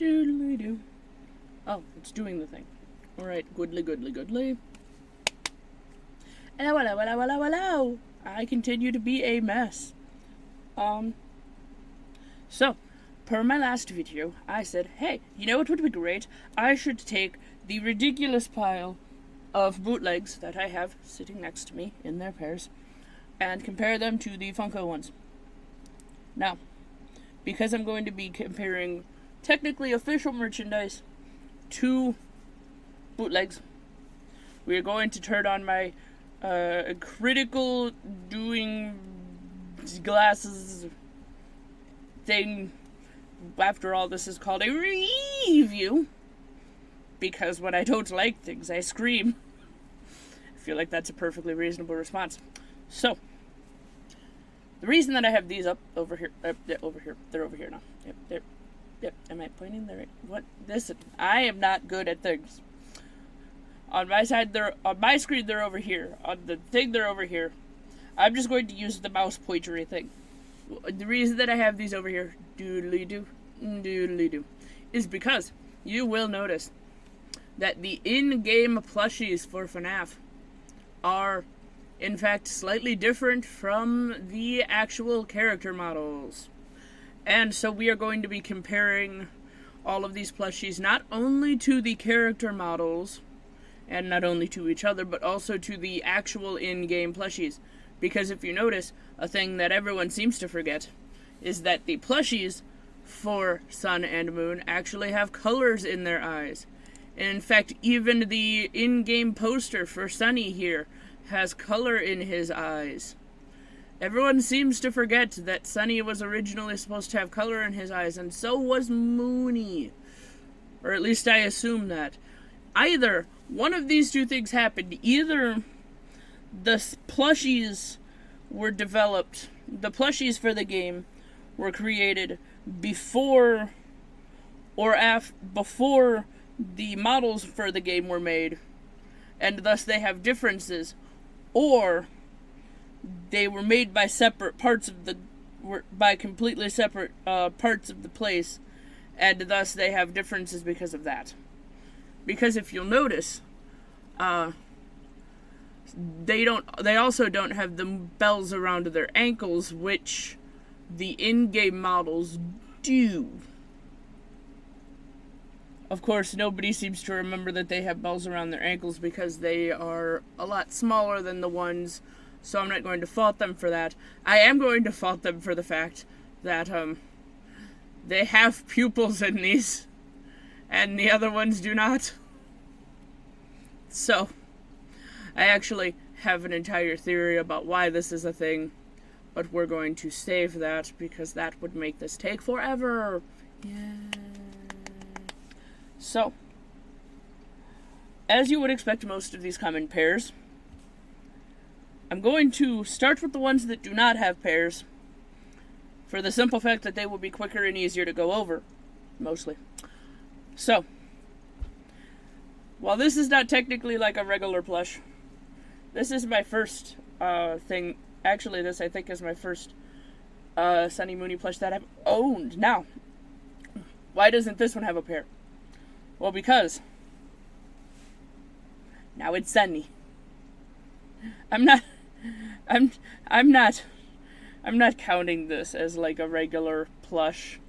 Doodly-doo. Oh, it's doing the thing. Alright, goodly, goodly, goodly. Hello, hello, hello, hello, hello. I continue to be a mess. So, per my last video, I said, hey, you know what would be great? I should take the ridiculous pile of bootlegs that I have sitting next to me in their pairs and compare them to the Funko ones. Now, because I'm going to be comparing technically official merchandise to bootlegs, we are going to turn on my critical doing glasses thing. After all, this is called a REEEE-View, because when I don't like things, I scream. I feel like that's a perfectly reasonable response. So, the reason that I have these up over here, they're over here now. Yep. Am I pointing the right? What? Listen, I am not good at things. On my side, on my screen, they're over here. On the thing, they're over here. I'm just going to use the mouse pointery thing. The reason that I have these over here, doodly-doo, is because you will notice that the in-game plushies for FNAF are, in fact, slightly different from the actual character models. And so we are going to be comparing all of these plushies not only to the character models, and not only to each other, but also to the actual in-game plushies. Because if you notice, a thing that everyone seems to forget is that the plushies for Sun and Moon actually have colors in their eyes. And in fact, even the in-game poster for Sunny here has color in his eyes. Everyone seems to forget that Sunny was originally supposed to have color in his eyes, and so was Moony. Or at least I assume that. Either one of these two things happened. Either the plushies were developed, the plushies for the game were created before before the models for the game were made, and thus they have differences, or they were made by separate parts of by completely separate parts of the place, and thus they have differences because of that. Because if you'll notice, they also don't have the bells around their ankles, which the in-game models do. Of course, nobody seems to remember that they have bells around their ankles because they are a lot smaller than the ones, so I'm not going to fault them for that. I am going to fault them for the fact that they have pupils in these, and the other ones do not. So, I actually have an entire theory about why this is a thing, but we're going to save that because that would make this take forever. Yeah. So, as you would expect, most of these come in pairs. I'm going to start with the ones that do not have pairs, for the simple fact that they will be quicker and easier to go over, mostly. So, while this is not technically like a regular plush, this is my first thing. Actually, this I think is my first Sunny Moony plush that I've owned. Now, why doesn't this one have a pair? Well, because now it's Sunny. I'm not counting this as like a regular plush,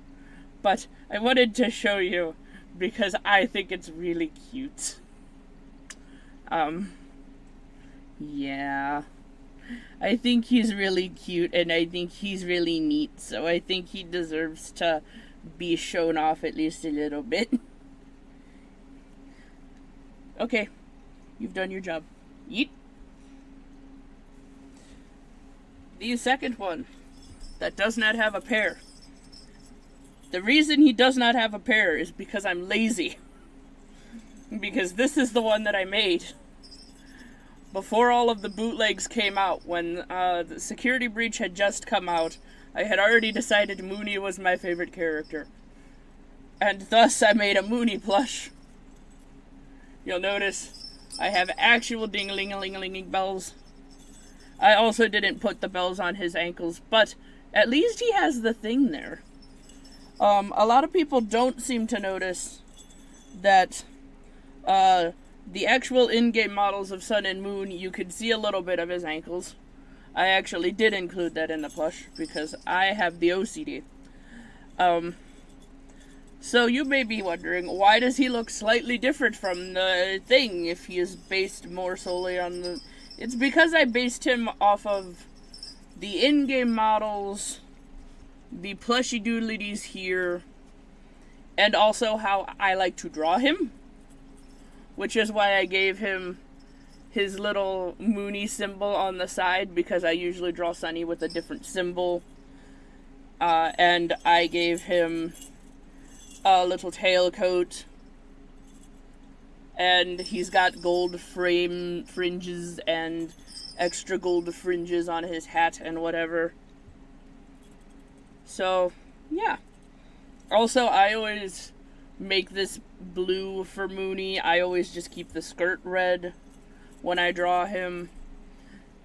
but I wanted to show you because I think it's really cute. Yeah. I think he's really cute, and I think he's really neat, so I think he deserves to be shown off at least a little bit. Okay, you've done your job. Yeet. The second one that does not have a pair. The reason he does not have a pair is because I'm lazy. Because this is the one that I made before all of the bootlegs came out. When the Security Breach had just come out, I had already decided Moony was my favorite character. And thus I made a Moony plush. You'll notice I have actual ding-a-ling-a-ling-a-ling bells. I also didn't put the bells on his ankles, but at least he has the thing there. A lot of people don't seem to notice that the actual in-game models of Sun and Moon, you could see a little bit of his ankles. I actually did include that in the plush because I have the OCD. So you may be wondering, why does he look slightly different from the thing if he is based more solely on the... It's because I based him off of the in-game models, the plushy doodlies here, and also how I like to draw him. Which is why I gave him his little Moony symbol on the side, because I usually draw Sunny with a different symbol. And I gave him a little tailcoat. And he's got gold frame fringes and extra gold fringes on his hat and whatever. So, yeah. Also, I always make this blue for Moony. I always just keep the skirt red when I draw him,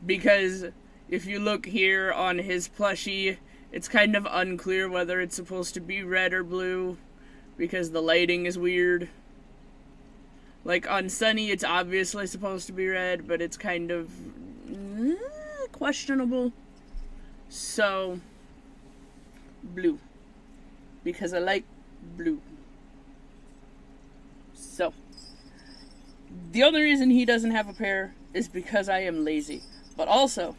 because if you look here on his plushie, it's kind of unclear whether it's supposed to be red or blue because the lighting is weird. Like on Sunny, it's obviously supposed to be red, but it's kind of questionable. So, blue, because I like blue. So, the only reason he doesn't have a pair is because I am lazy. But also,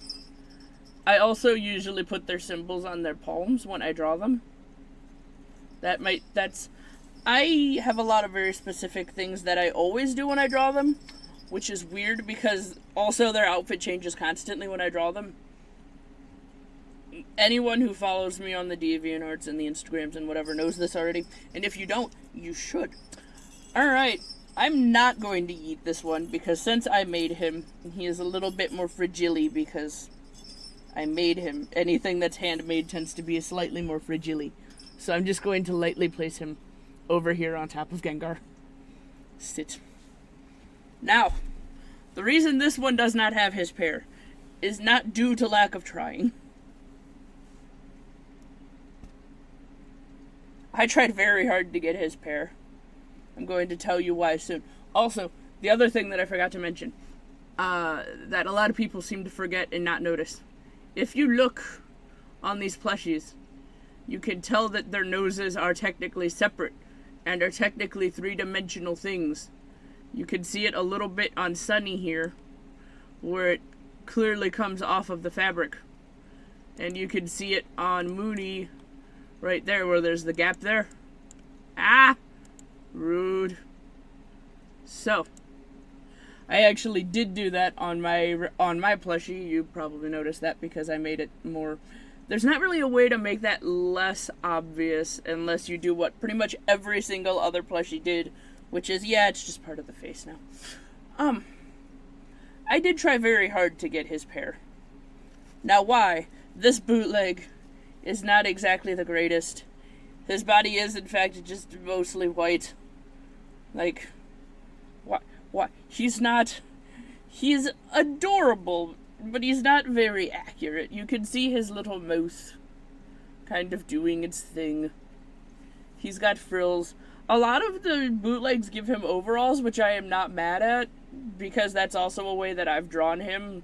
I also usually put their symbols on their palms when I draw them. I have a lot of very specific things that I always do when I draw them, which is weird because also their outfit changes constantly when I draw them. Anyone who follows me on the DeviantArts and the Instagrams and whatever knows this already, and if you don't, you should. Alright, I'm not going to eat this one because since I made him, he is a little bit more fragile because I made him. Anything that's handmade tends to be slightly more fragile. So I'm just going to lightly place him over here on top of Gengar. Sit. Now, the reason this one does not have his pair is not due to lack of trying. I tried very hard to get his pair. I'm going to tell you why soon. Also, the other thing that I forgot to mention, that a lot of people seem to forget and not notice. If you look on these plushies, you can tell that their noses are technically separate and are technically three-dimensional things. You can see it a little bit on Sunny here, where it clearly comes off of the fabric. And you can see it on Moony right there, where there's the gap there. Ah! Rude. So, I actually did do that on my plushie. You probably noticed that because I made it more... There's not really a way to make that less obvious unless you do what pretty much every single other plushie did, which is, yeah, it's just part of the face now. I did try very hard to get his pair. Now why? This bootleg is not exactly the greatest. His body is, in fact, just mostly white. Like, what? He's adorable, but he's not very accurate. You can see his little mouth kind of doing its thing. He's got frills. A lot of the bootlegs give him overalls, which I am not mad at, because that's also a way that I've drawn him,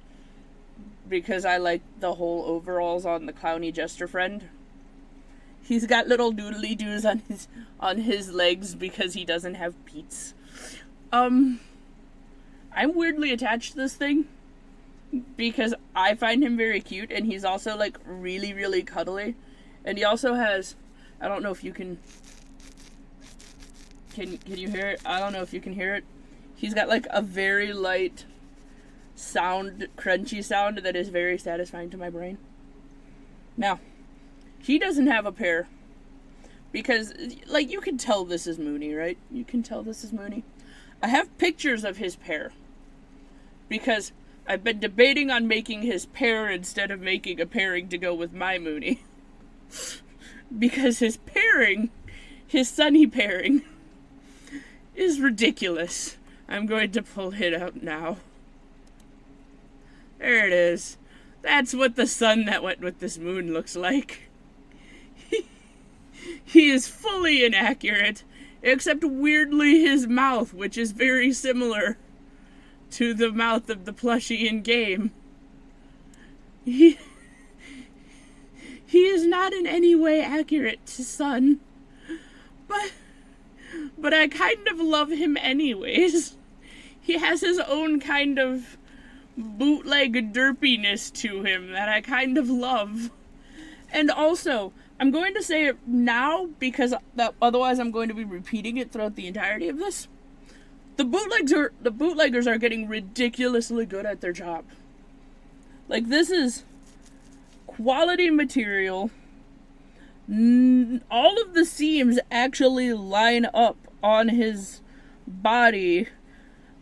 because I like the whole overalls on the clowny jester friend. He's got little doodly doos on his legs because he doesn't have peats. I'm weirdly attached to this thing because I find him very cute, and he's also like really, really cuddly. And he also has, I don't know if you can you hear it? I don't know if you can hear it. He's got like a very light sound, crunchy sound that is very satisfying to my brain. Now, he doesn't have a pair because, like, you can tell this is Moony, right? You can tell this is Moony. I have pictures of his pair because I've been debating on making his pair instead of making a pairing to go with my Moony. Because his pairing, his Sunny pairing, is ridiculous. I'm going to pull it out now. There it is. That's what the sun that went with this moon looks like. He is fully inaccurate, except weirdly his mouth, which is very similar to the mouth of the plushie in game. He is not in any way accurate to Sun, but I kind of love him anyways. He has his own kind of bootleg derpiness to him that I kind of love. And also, I'm going to say it now because otherwise I'm going to be repeating it throughout the entirety of this. The bootleggers are getting ridiculously good at their job. Like, this is quality material. All of the seams actually line up on his body.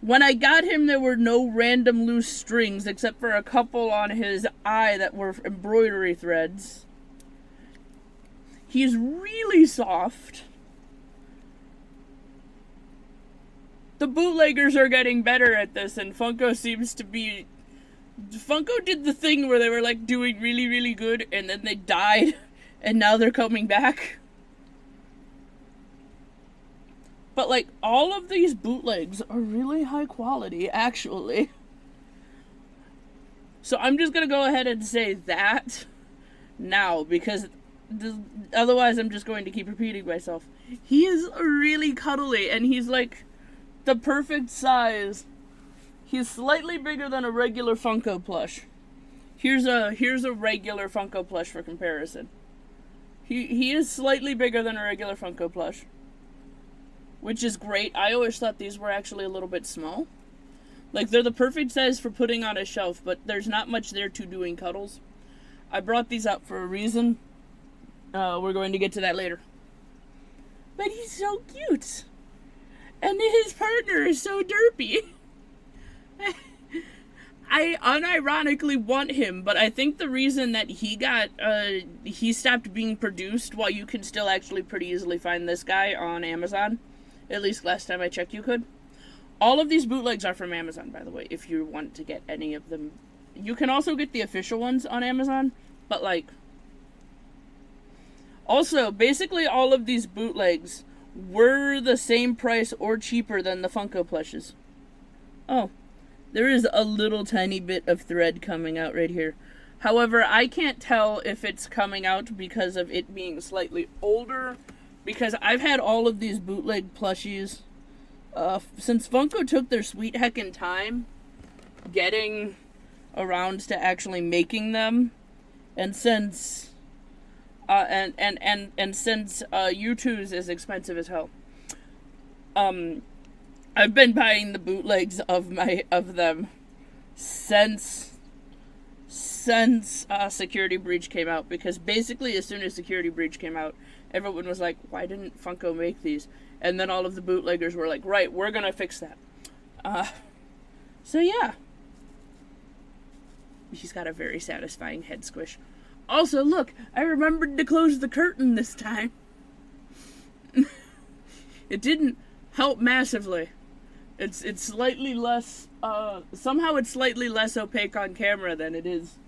When I got him, there were no random loose strings except for a couple on his eye that were embroidery threads. He's really soft. The bootleggers are getting better at this, and Funko seems to be... Funko did the thing where they were like doing really, really good, and then they died, and now they're coming back. But like, all of these bootlegs are really high quality, actually. So I'm just gonna go ahead and say that now, because otherwise I'm just going to keep repeating myself. He is really cuddly, and he's like the perfect size. He's slightly bigger than a regular Funko plush. Here's a regular Funko plush for comparison. He is slightly bigger than a regular Funko plush, which is great. I always thought these were actually a little bit small. Like, they're the perfect size for putting on a shelf, but there's not much there to doing cuddles. I brought these up for a reason. We're going to get to that later. But he's so cute. And his partner is so derpy. I unironically want him, but I think the reason that he stopped being produced, while you can still actually pretty easily find this guy on Amazon, at least last time I checked you could. All of these bootlegs are from Amazon, by the way, if you want to get any of them. You can also get the official ones on Amazon, but like... Also, basically all of these bootlegs were the same price or cheaper than the Funko plushes. Oh, there is a little tiny bit of thread coming out right here. However, I can't tell if it's coming out because of it being slightly older, because I've had all of these bootleg plushies since Funko took their sweet heckin' time getting around to actually making them, and since since U2's is expensive as hell. I've been buying the bootlegs of them since Security Breach came out, because basically as soon as Security Breach came out, everyone was like, why didn't Funko make these? And then all of the bootleggers were like, right, we're gonna fix that. So yeah. He's got a very satisfying head squish. Also, look, I remembered to close the curtain this time. It didn't help massively. It's slightly less, somehow it's slightly less opaque on camera than it is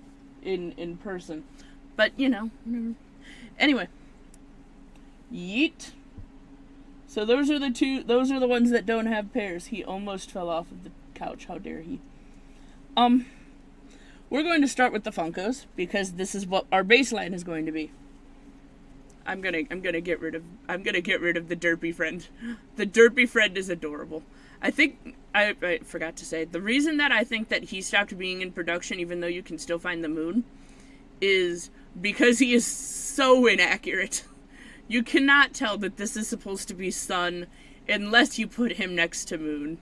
in person. But, you know, whatever. Anyway. Yeet. So those are the ones that don't have pairs. He almost fell off of the couch. How dare he? We're going to start with the Funkos, because this is what our baseline is going to be. I'm gonna get rid of the derpy friend. The derpy friend is adorable. I think I forgot to say, the reason that I think that he stopped being in production, even though you can still find the moon, is because he is so inaccurate. You cannot tell that this is supposed to be Sun unless you put him next to Moon.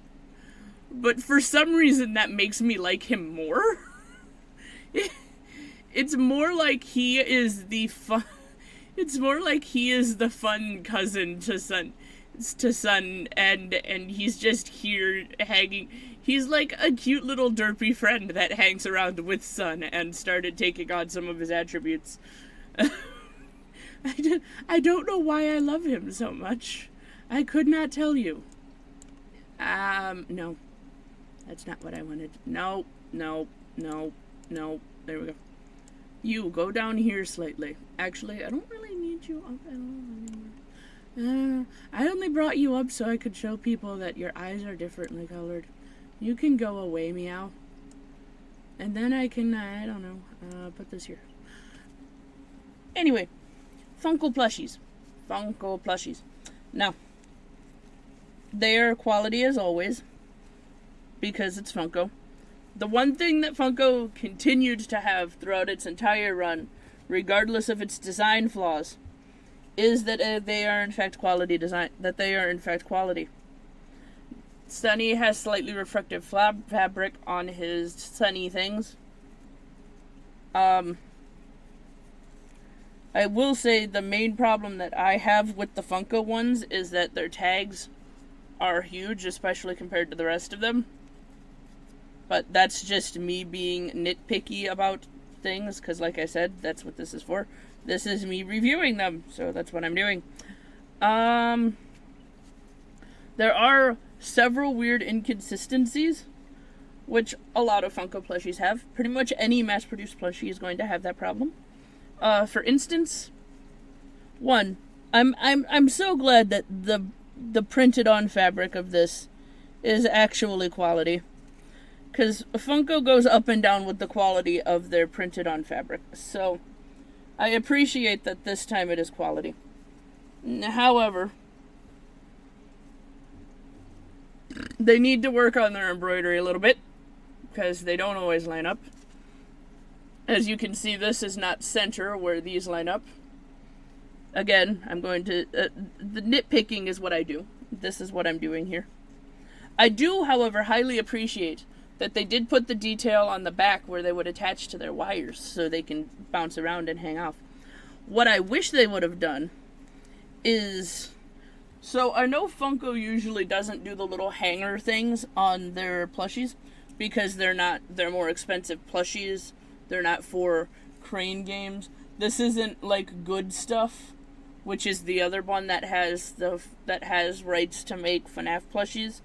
But for some reason that makes me like him more. It's more like he is the fun. It's more like he is the fun cousin to Sun, and he's just here hanging. He's like a cute little derpy friend that hangs around with Sun and started taking on some of his attributes. I don't know why I love him so much. I could not tell you. No. That's not what I wanted. No. There we go. You, go down here slightly. Actually, I don't really need brought you up at all anymore. I only brought you up so I could show people that your eyes are differently colored. You can go away, meow. And then I can, I don't know, put this here. Anyway, Funko plushies. Funko plushies. Now, they are quality as always, because it's Funko. The one thing that Funko continued to have throughout its entire run, regardless of its design flaws, is that they are in fact quality design. That they are in fact quality. Sunny has slightly reflective fabric on his Sunny things. I will say the main problem that I have with the Funko ones is that their tags are huge, especially compared to the rest of them. But that's just me being nitpicky about things, because like I said, that's what this is for. This is me reviewing them, so that's what I'm doing. There are several weird inconsistencies, which a lot of Funko plushies have. Pretty much any mass-produced plushie is going to have that problem. For instance, one, I'm so glad that the printed-on fabric of this is actually quality, because Funko goes up and down with the quality of their printed-on fabric. So I appreciate that this time it is quality. However, they need to work on their embroidery a little bit, because they don't always line up. As you can see, this is not center where these line up. Again, I'm going to... the nitpicking is what I do. This is what I'm doing here. I do, however, highly appreciate that they did put the detail on the back where they would attach to their wires so they can bounce around and hang off. What I wish they would have done is... So, I know Funko usually doesn't do the little hanger things on their plushies, because they're more expensive plushies. They're not for crane games. This isn't like Good Stuff, which is the other one that has rights to make FNAF plushies.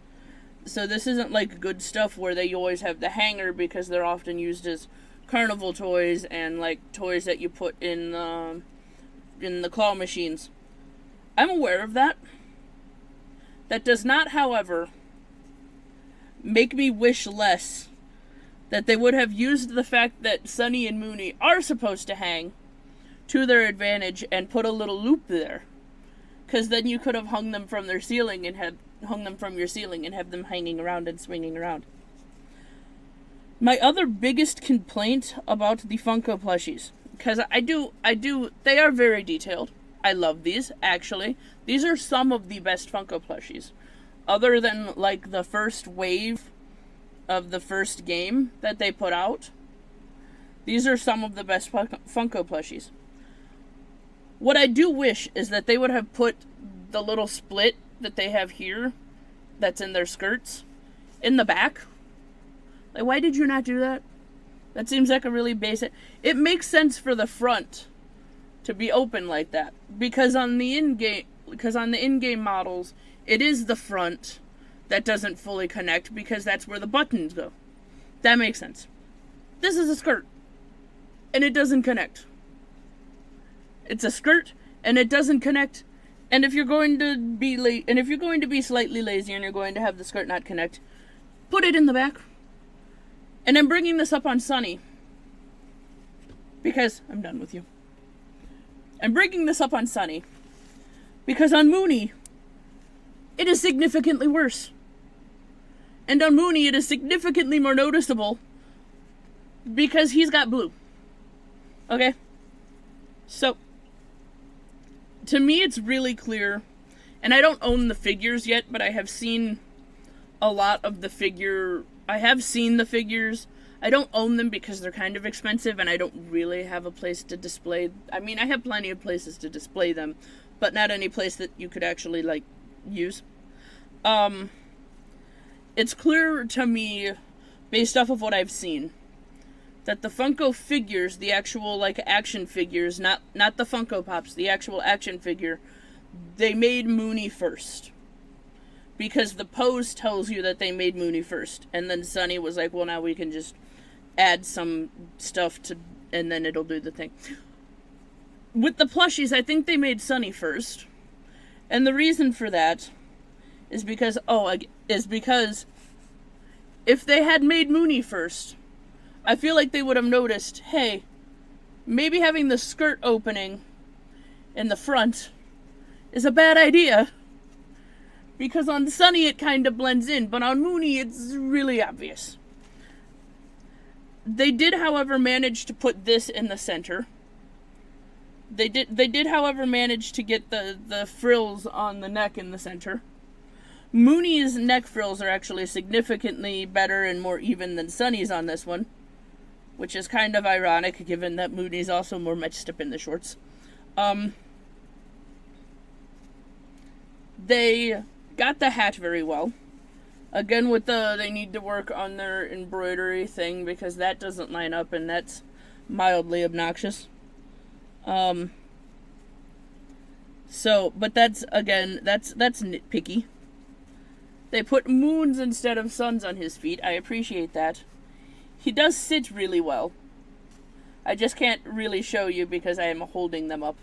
So this isn't like Good Stuff where they always have the hanger, because they're often used as carnival toys and like toys that you put in the claw machines. I'm aware of that. That does not, however, make me wish less that they would have used the fact that Sunny and Mooney are supposed to hang to their advantage and put a little loop there. Because then you could have hung them from their ceiling and hung them from your ceiling and have them hanging around and swinging around. My other biggest complaint about the Funko plushies, because they are very detailed. I love these, actually. These are some of the best Funko plushies. Other than, like, the first wave of the first game that they put out, these are some of the best Funko plushies. What I do wish is that they would have put the little split that they have here, that's in their skirts, in the back. Like, why did you not do that? That seems like a really basic... It makes sense for the front to be open like that, because on the in-game models, it is the front that doesn't fully connect, because that's where the buttons go. That makes sense. This is a skirt, and it doesn't connect. It's a skirt, and it doesn't connect. And if you're going to be slightly lazy and you're going to have the skirt not connect, put it in the back. And I'm bringing this up on Sunny, because I'm done with you. I'm bringing this up on Sunny because on Mooney, it is significantly worse. And on Mooney, it is significantly more noticeable because he's got blue. Okay? So, to me, it's really clear. And I don't own the figures yet, but I have seen a lot of the figure... I have seen the figures. I don't own them because they're kind of expensive and I don't really have a place to display... I mean, I have plenty of places to display them, but not any place that you could actually, like, use. It's clear to me, based off of what I've seen, that the Funko figures, the actual, like, action figures, not the Funko Pops, the actual action figure, they made Mooney first. Because the pose tells you that they made Mooney first. And then Sunny was like, well, now we can just add some stuff to, and then it'll do the thing. with the plushies, I think they made Sunny first. And the reason for that is because if they had made Mooney first, I feel like they would have noticed, hey, maybe having the skirt opening in the front is a bad idea. Because on Sunny it kind of blends in, but on Mooney it's really obvious. They did, however, manage to put this in the center. They did, however, manage to get the frills on the neck in the center. Mooney's neck frills are actually significantly better and more even than Sunny's on this one, which is kind of ironic given that Mooney's also more messed up in the shorts. They got the hat very well. Again, with they need to work on their embroidery thing because that doesn't line up and that's mildly obnoxious. But that's nitpicky. They put moons instead of suns on his feet. I appreciate that. He does sit really well. I just can't really show you because I am holding them up.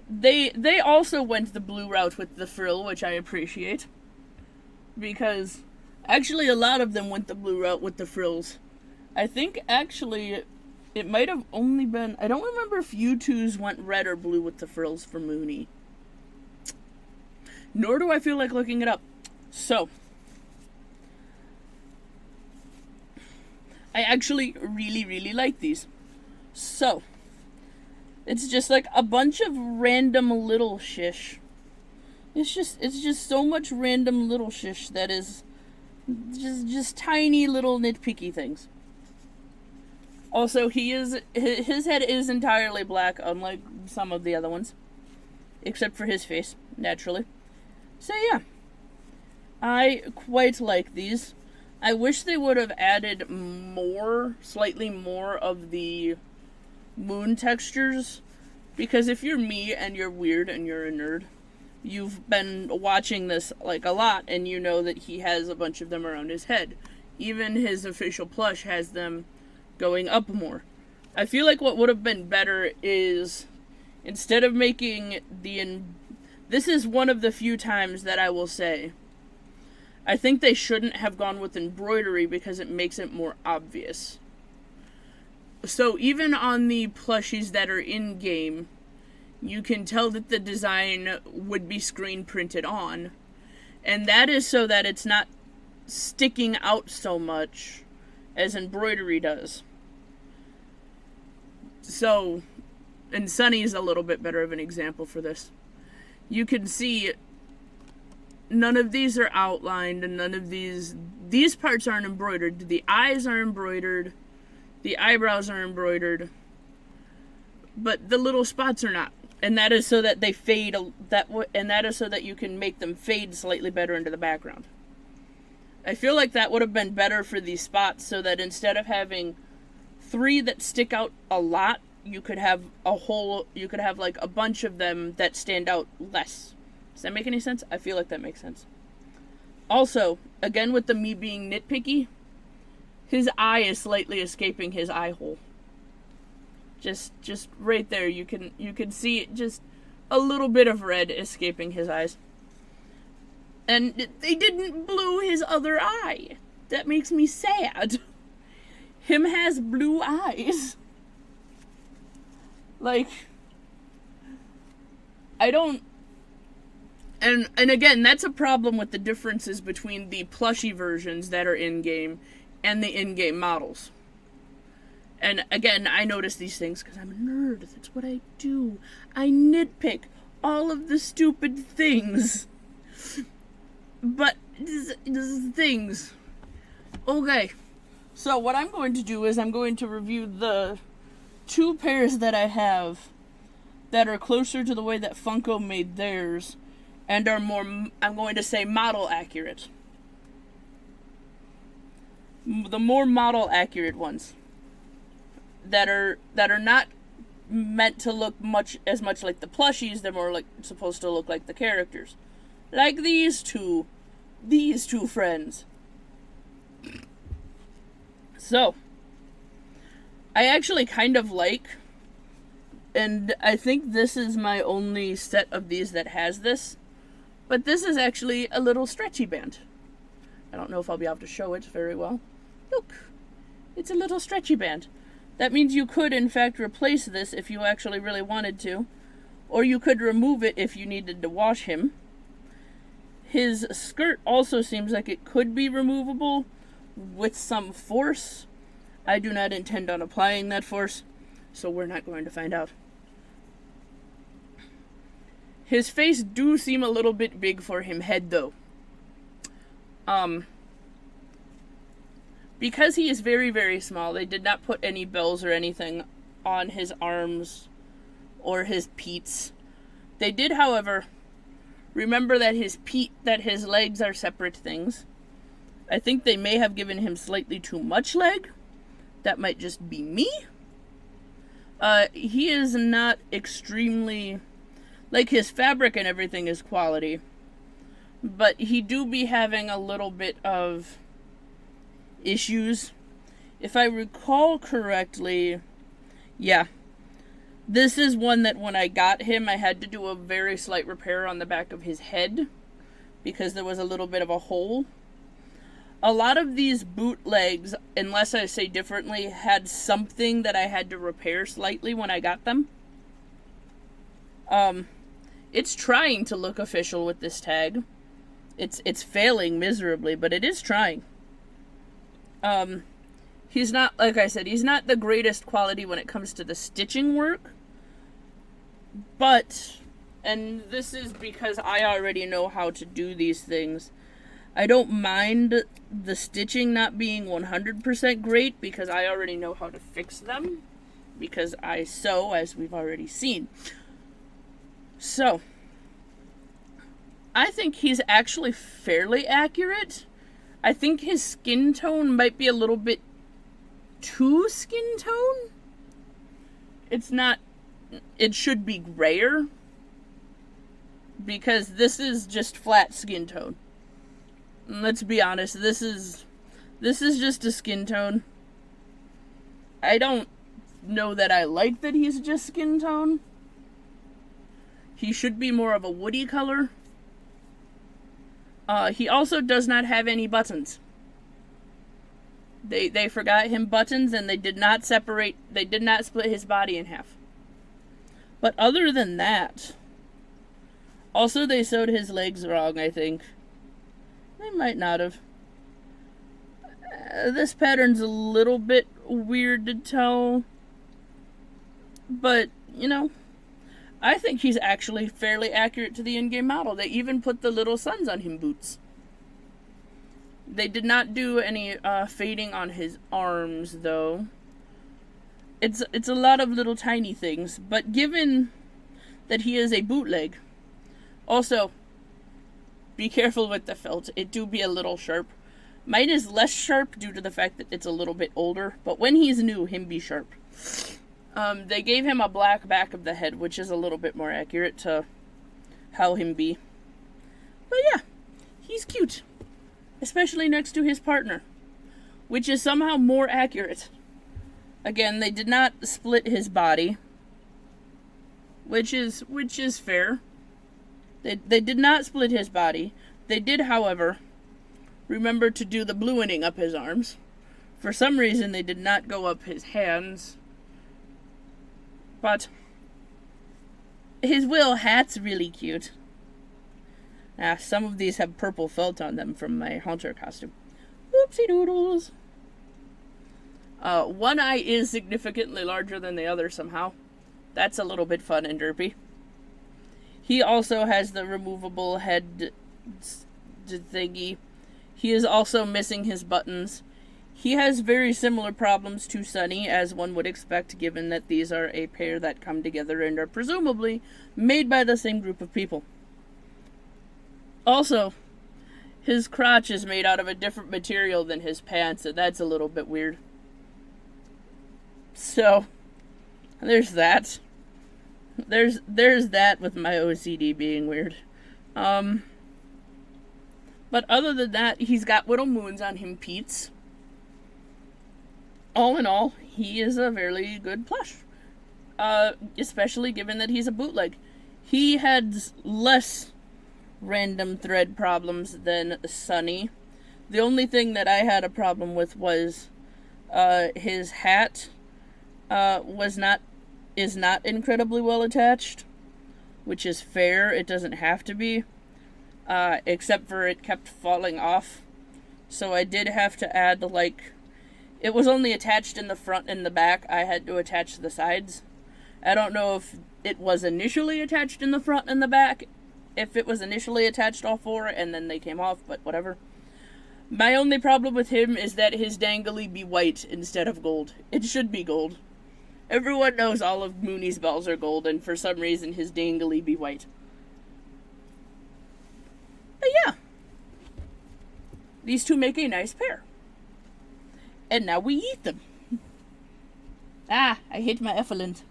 They also went the blue route with the frill, which I appreciate. Because actually a lot of them went the blue route with the frills. I think actually it might have only been, I don't remember if U2's went red or blue with the frills for Mooney. Nor do I feel like looking it up. So, I actually really like these. So, it's just like a bunch of random little shish. It's just so much random little shish that is just tiny little nitpicky things. Also, his head is entirely black, unlike some of the other ones. Except for his face, naturally. So yeah, I quite like these. I wish they would have added slightly more of the moon textures. Because if you're me and you're weird and you're a nerd, you've been watching this like a lot and you know that he has a bunch of them around his head. Even his official plush has them going up more. I feel like what would have been better is, instead of making this is one of the few times that I will say, I think they shouldn't have gone with embroidery because it makes it more obvious. So even on the plushies that are in-game, you can tell that the design would be screen printed on. And that is so that it's not sticking out so much as embroidery does. So, and Sunny is a little bit better of an example for this. You can see none of these are outlined and none of these parts aren't embroidered. The eyes are embroidered. The eyebrows are embroidered. But the little spots are not. And that is so that they fade, and that is so that you can make them fade slightly better into the background. I feel like that would have been better for these spots, so that instead of having 3 that stick out a lot, you could have like a bunch of them that stand out less. Does that make any sense? I feel like that makes sense. Also, again with me being nitpicky, his eye is slightly escaping his eye hole. Just right there, you can see it, just a little bit of red escaping his eyes. And they didn't blue his other eye. That makes me sad. Him has blue eyes. Like, I don't... And again, that's a problem with the differences between the plushie versions that are in-game and the in-game models. And again, I notice these things because I'm a nerd. That's what I do. I nitpick all of the stupid things. But these things. Okay. So what I'm going to do is I'm going to review the 2 pairs that I have that are closer to the way that Funko made theirs and are more, I'm going to say, model accurate. The more model accurate ones that are not meant to look as much like the plushies. They're more like supposed to look like the characters, like these two friends. So I actually kind of like And I think this is my only set of these that has this. But this is actually a little stretchy band. I don't know if I'll be able to show it very well. Look, it's a little stretchy band. That means you could, in fact, replace this if you actually really wanted to. Or you could remove it if you needed to wash him. His skirt also seems like it could be removable with some force. I do not intend on applying that force, so we're not going to find out. His face do seem a little bit big for him head, though. Because he is very, very small, they did not put any bells or anything on his arms or his peats. They did, however, remember that his legs are separate things. I think they may have given him slightly too much leg. That might just be me. He is not extremely... Like, his fabric and everything is quality. But he do be having a little bit of issues. If I recall correctly, yeah. This is one that when I got him, I had to do a very slight repair on the back of his head. Because there was a little bit of a hole. A lot of these bootlegs, unless I say differently, had something that I had to repair slightly when I got them. It's trying to look official with this tag. It's failing miserably, but it is trying. He's not, like I said, he's not the greatest quality when it comes to the stitching work. But, and this is because I already know how to do these things, I don't mind the stitching not being 100% great because I already know how to fix them. Because I sew, as we've already seen. So, I think he's actually fairly accurate. I think his skin tone might be a little bit too skin tone. It's not, it should be grayer. Because this is just flat skin tone. Let's be honest, this is just a skin tone. I don't know that I like that he's just skin tone. He should be more of a woody color. He also does not have any buttons. They forgot him buttons and they did not split his body in half. But other than that, also they sewed his legs wrong, I think. They might not have. This pattern's a little bit weird to tell. But, you know, I think he's actually fairly accurate to the in-game model. They even put the little suns on him boots. They did not do any fading on his arms, though. It's a lot of little tiny things. But given that he is a bootleg, also, be careful with the felt. It do be a little sharp. Mine is less sharp due to the fact that it's a little bit older. But when he's new, him be sharp. They gave him a black back of the head, which is a little bit more accurate to how him be. But yeah, he's cute. Especially next to his partner, which is somehow more accurate. Again, they did not split his body, which is fair. They did not split his body. They did, however, remember to do the blueing up his arms. For some reason, they did not go up his hands. But his Will hat's really cute. Some of these have purple felt on them from my Haunter costume. Oopsie doodles. One eye is significantly larger than the other somehow. That's a little bit fun and derpy. He also has the removable head thingy. He is also missing his buttons. He has very similar problems to Sunny, as one would expect, given that these are a pair that come together and are presumably made by the same group of people. Also, his crotch is made out of a different material than his pants, and that's a little bit weird. So, there's that. There's that with my OCD being weird. But other than that, he's got little moons on him Pete's. All in all, he is a very good plush. especially given that he's a bootleg. He had less random thread problems than Sunny. The only thing that I had a problem with was his hat is not incredibly well attached, which is fair. It doesn't have to be, except for it kept falling off. So I did have to add, like, it was only attached in the front and the back. I had to attach the sides. I don't know if it was initially attached in the front and the back, if it was initially attached all four and then they came off, but whatever. My only problem with him is that his dangly be white instead of gold. It should be gold. Everyone knows all of Mooney's bells are gold, and for some reason his dangly be white. But yeah. These two make a nice pair. And now we eat them. Ah, I hate my effluent.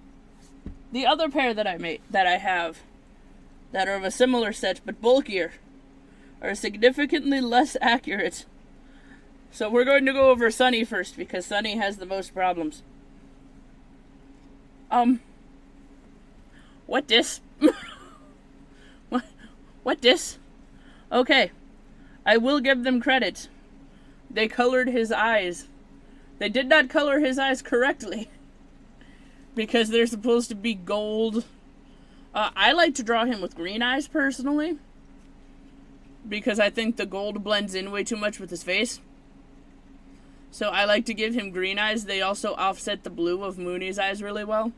The other pair that I have, that are of a similar set but bulkier, are significantly less accurate. So we're going to go over Sunny first, because Sunny has the most problems. What dis? What dis? Okay, I will give them credit. They colored his eyes. They did not color his eyes correctly, because they're supposed to be gold. I like to draw him with green eyes, personally, because I think the gold blends in way too much with his face. So I like to give him green eyes. They also offset the blue of Mooney's eyes really well.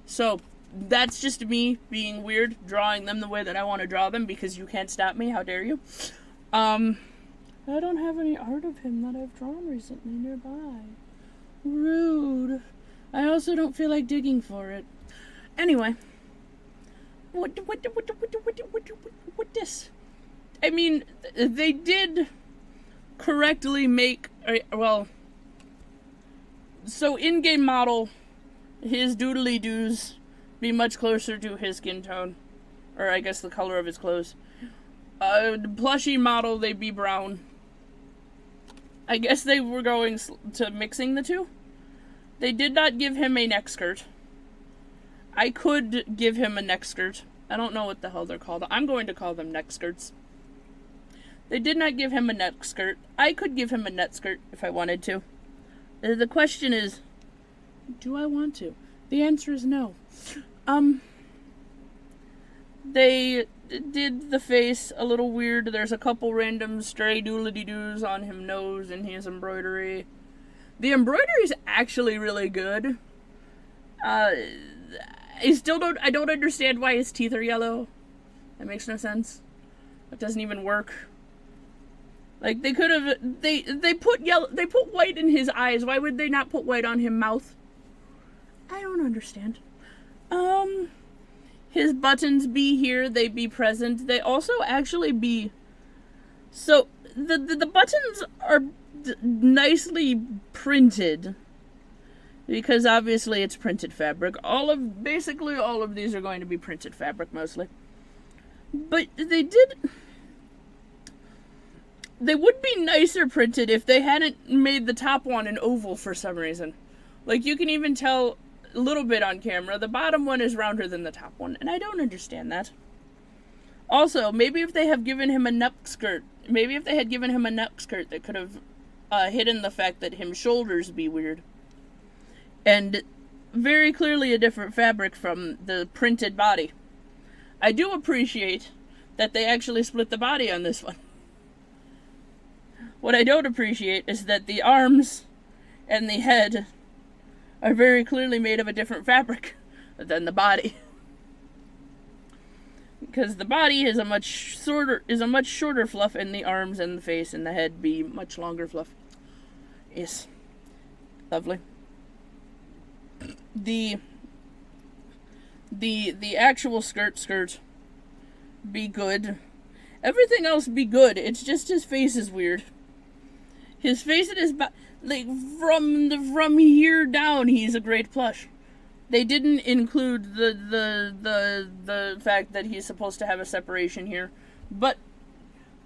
So that's just me being weird, drawing them the way that I want to draw them, because you can't stop me. How dare you? I don't have any art of him that I've drawn recently nearby. Rude. I also don't feel like digging for it. Anyway. What this? I mean, they did correctly make, well, so in-game model, his doodly-doos be much closer to his skin tone, or I guess the color of his clothes. The plushie model, they be brown. I guess they were going to mixing the two. They did not give him a neck skirt. I could give him a neck skirt. I don't know what the hell they're called. I'm going to call them neck skirts. They did not give him a neck skirt. I could give him a neck skirt if I wanted to. The question is, do I want to? The answer is no. They did the face a little weird. There's a couple random stray doodly-doos on his nose and his embroidery. The embroidery is actually really good. I don't understand why his teeth are yellow. That makes no sense. That doesn't even work. Like, they could have, they put white in his eyes. Why would they not put white on his mouth? I don't understand. His buttons be here, they be present. They also actually be, so, the buttons are nicely printed, because obviously it's printed fabric. Basically all of these are going to be printed fabric, mostly. But they would be nicer printed if they hadn't made the top one an oval for some reason. Like, you can even tell a little bit on camera, the bottom one is rounder than the top one, and I don't understand that. Also, maybe if they have given him a neck skirt, that could have hidden the fact that his shoulders be weird. And very clearly a different fabric from the printed body. I do appreciate that they actually split the body on this one. What I don't appreciate is that the arms and the head are very clearly made of a different fabric than the body. Because the body is a much shorter fluff, and the arms and the face and the head be much longer fluff. Yes. Lovely. The actual skirt be good. Everything else be good. It's just his face is weird. His face and his like from here down, he's a great plush. They didn't include the fact that he's supposed to have a separation here, but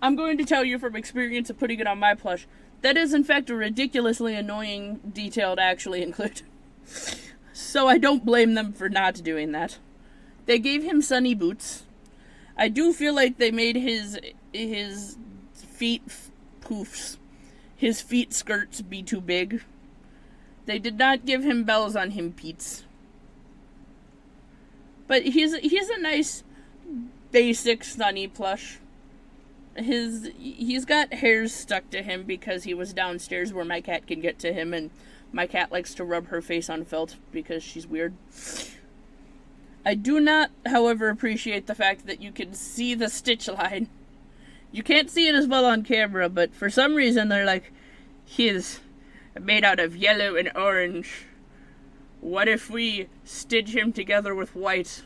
I'm going to tell you from experience of putting it on my plush, that is in fact a ridiculously annoying detail to actually include. So I don't blame them for not doing that. They gave him sunny boots. I do feel like they made his feet poofs, his feet skirts be too big. They did not give him bells on him Pete's. But he's a nice basic Sunny plush. He's got hairs stuck to him because he was downstairs where my cat can get to him, and my cat likes to rub her face on felt because she's weird. I do not, however, appreciate the fact that you can see the stitch line. You can't see it as well on camera, but for some reason they're like, he's made out of yellow and orange. What if we stitch him together with white?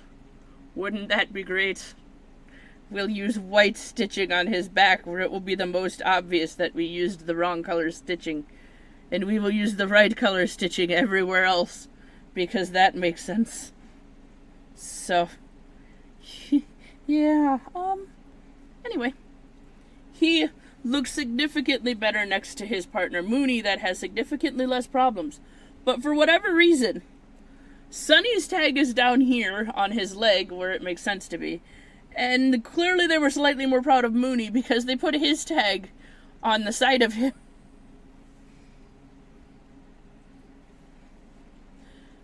Wouldn't that be great? We'll use white stitching on his back where it will be the most obvious that we used the wrong color stitching. And we will use the right color stitching everywhere else, because that makes sense. So, yeah, anyway. He looks significantly better next to his partner Mooney that has significantly less problems. But for whatever reason, Sunny's tag is down here on his leg where it makes sense to be. And clearly they were slightly more proud of Mooney because they put his tag on the side of him.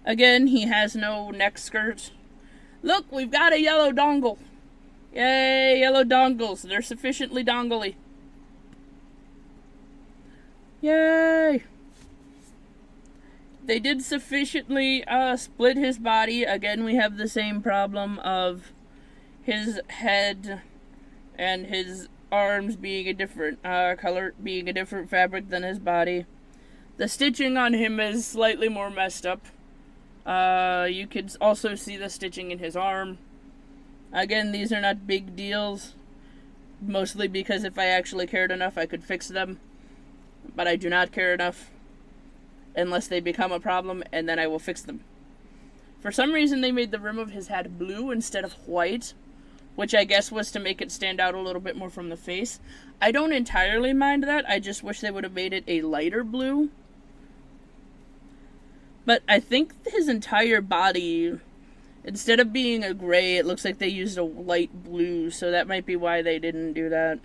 Again, he has no neck skirt. Look, we've got a yellow dongle. Yay, yellow dongles. They're sufficiently dongly. Yay! They did sufficiently split his body. Again, we have the same problem of his head and his arms being a different color, being a different fabric than his body. The stitching on him is slightly more messed up. You could also see the stitching in his arm. Again, these are not big deals, mostly because if I actually cared enough, I could fix them. But I do not care enough unless they become a problem, and then I will fix them. For some reason, they made the rim of his hat blue instead of white, which I guess was to make it stand out a little bit more from the face. I don't entirely mind that. I just wish they would have made it a lighter blue. But I think his entire body, instead of being a gray, it looks like they used a light blue, so that might be why they didn't do that.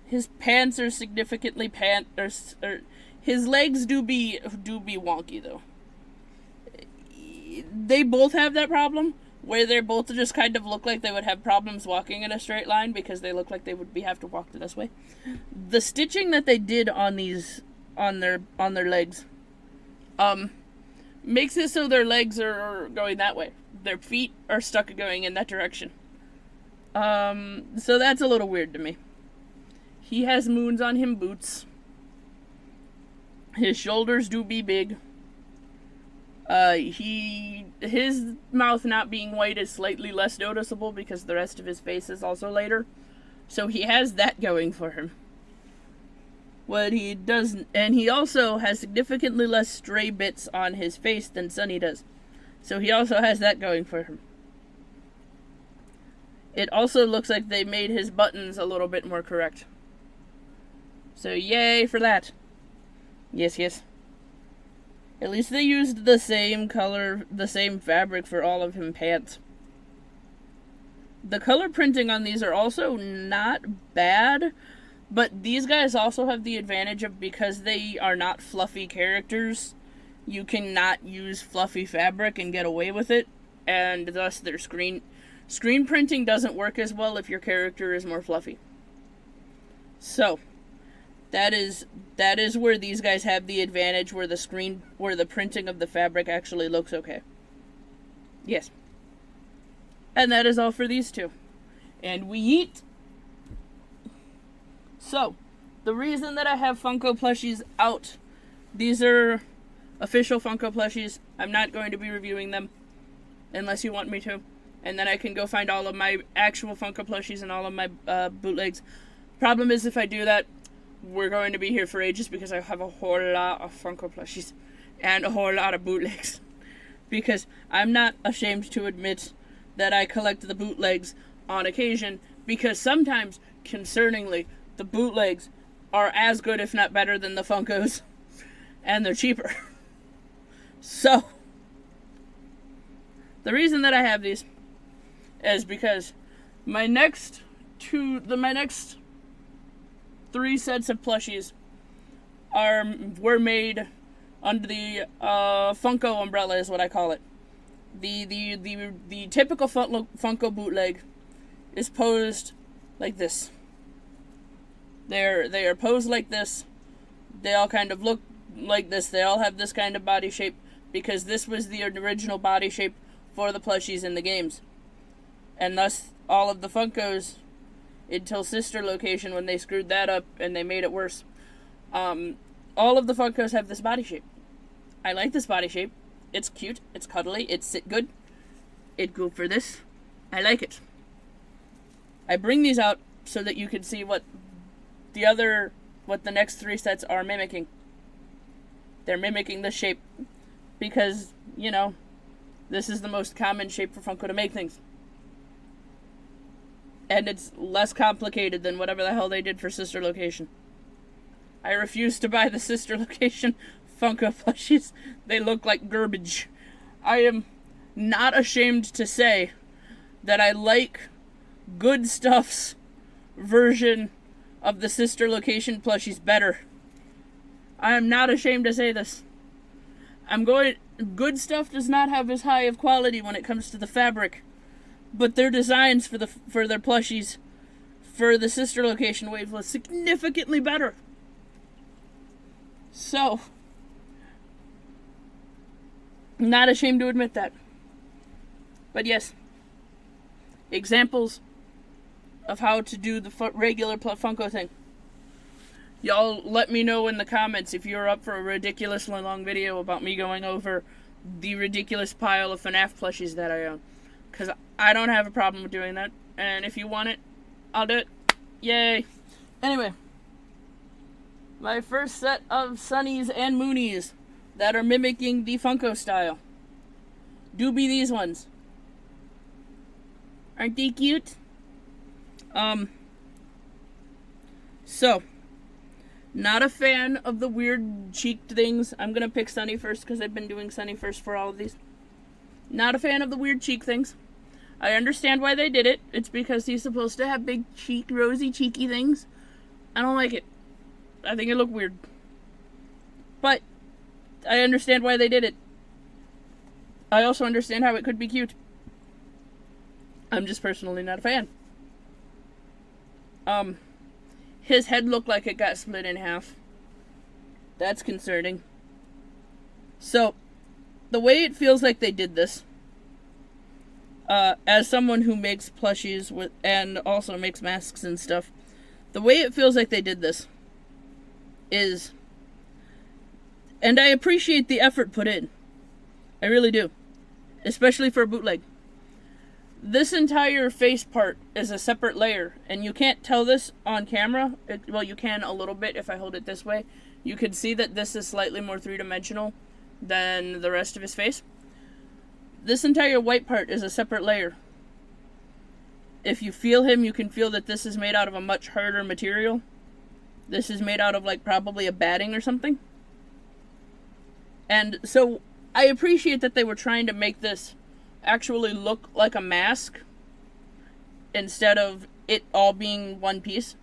His pants are significantly his legs do be wonky though. They both have that problem where they both just kind of look like they would have problems walking in a straight line because they look like they would have to walk this way. The stitching that they did on these on their legs makes it so their legs are going that way. Their feet are stuck going in that direction. So that's a little weird to me. He has moons on him boots. His shoulders do be big. His mouth not being white is slightly less noticeable because the rest of his face is also lighter. So he has that going for him. What he doesn't, and he also has significantly less stray bits on his face than Sunny does. So he also has that going for him. It also looks like they made his buttons a little bit more correct. So yay for that. Yes, yes. At least they used the same color, the same fabric for all of him pants. The color printing on these are also not bad, but these guys also have the advantage of, because they are not fluffy characters, you cannot use fluffy fabric and get away with it, and thus their screen printing doesn't work as well if your character is more fluffy. So, that is where these guys have the advantage, where the printing of the fabric actually looks okay. Yes. And that is all for these two. And we eat. So, the reason that I have Funko plushies out, these are official Funko plushies. I'm not going to be reviewing them unless you want me to. And then I can go find all of my actual Funko plushies and all of my bootlegs. Problem is, if I do that, we're going to be here for ages because I have a whole lot of Funko plushies and a whole lot of bootlegs. Because I'm not ashamed to admit that I collect the bootlegs on occasion, because sometimes, concerningly, the bootlegs are as good, if not better, than the Funkos, and they're cheaper. So, The reason that I have these is because my next 3 sets of plushies were made under the Funko umbrella, is what I call it. The typical Funko bootleg is posed like this. They are posed like this. They all kind of look like this. They all have this kind of body shape because this was the original body shape for the plushies in the games. And thus, all of the Funkos, until Sister Location, when they screwed that up and they made it worse, all of the Funkos have this body shape. I like this body shape. It's cute. It's cuddly. It's sit good. It go for this. I like it. I bring these out so that you can see what the next 3 sets are mimicking. They're mimicking this shape because, you know, this is the most common shape for Funko to make things. And it's less complicated than whatever the hell they did for Sister Location. I refuse to buy the Sister Location Funko plushies. They look like garbage. I am not ashamed to say that I like Good Stuff's version of the Sister Location plushies better. I am not ashamed to say this. Good Stuff does not have as high of quality when it comes to the fabric, but their designs for their plushies for the Sister Location wave was significantly better. So, not ashamed to admit that. But yes, examples of how to do the regular Funko thing. Y'all let me know in the comments if you're up for a ridiculously long video about me going over the ridiculous pile of FNAF plushies that I own. Because I don't have a problem with doing that. And if you want it, I'll do it. Yay. Anyway, my first set of Sunnies and Moonies that are mimicking the Funko style do be these ones. Aren't they cute? So, not a fan of the weird cheeked things. I'm gonna pick Sunny first because I've been doing Sunny first for all of these. Not a fan of the weird cheek things. I understand why they did it. It's because he's supposed to have big cheek, rosy, cheeky things. I don't like it. I think it looked weird. But I understand why they did it. I also understand how it could be cute. I'm just personally not a fan. His head looked like it got split in half. That's concerning. So, the way it feels like they did this, as someone who makes plushies and also makes masks and stuff, the way it feels like they did this is, and I appreciate the effort put in. I really do. Especially for a bootleg. This entire face part is a separate layer, and you can't tell this on camera. Well, you can a little bit if I hold it this way. You can see that this is slightly more three-dimensional than the rest of his face. This entire white part is a separate layer. If you feel him, you can feel that this is made out of a much harder material. This is made out of, like, probably a batting or something. And so, I appreciate that they were trying to make this actually look like a mask instead of it all being one piece.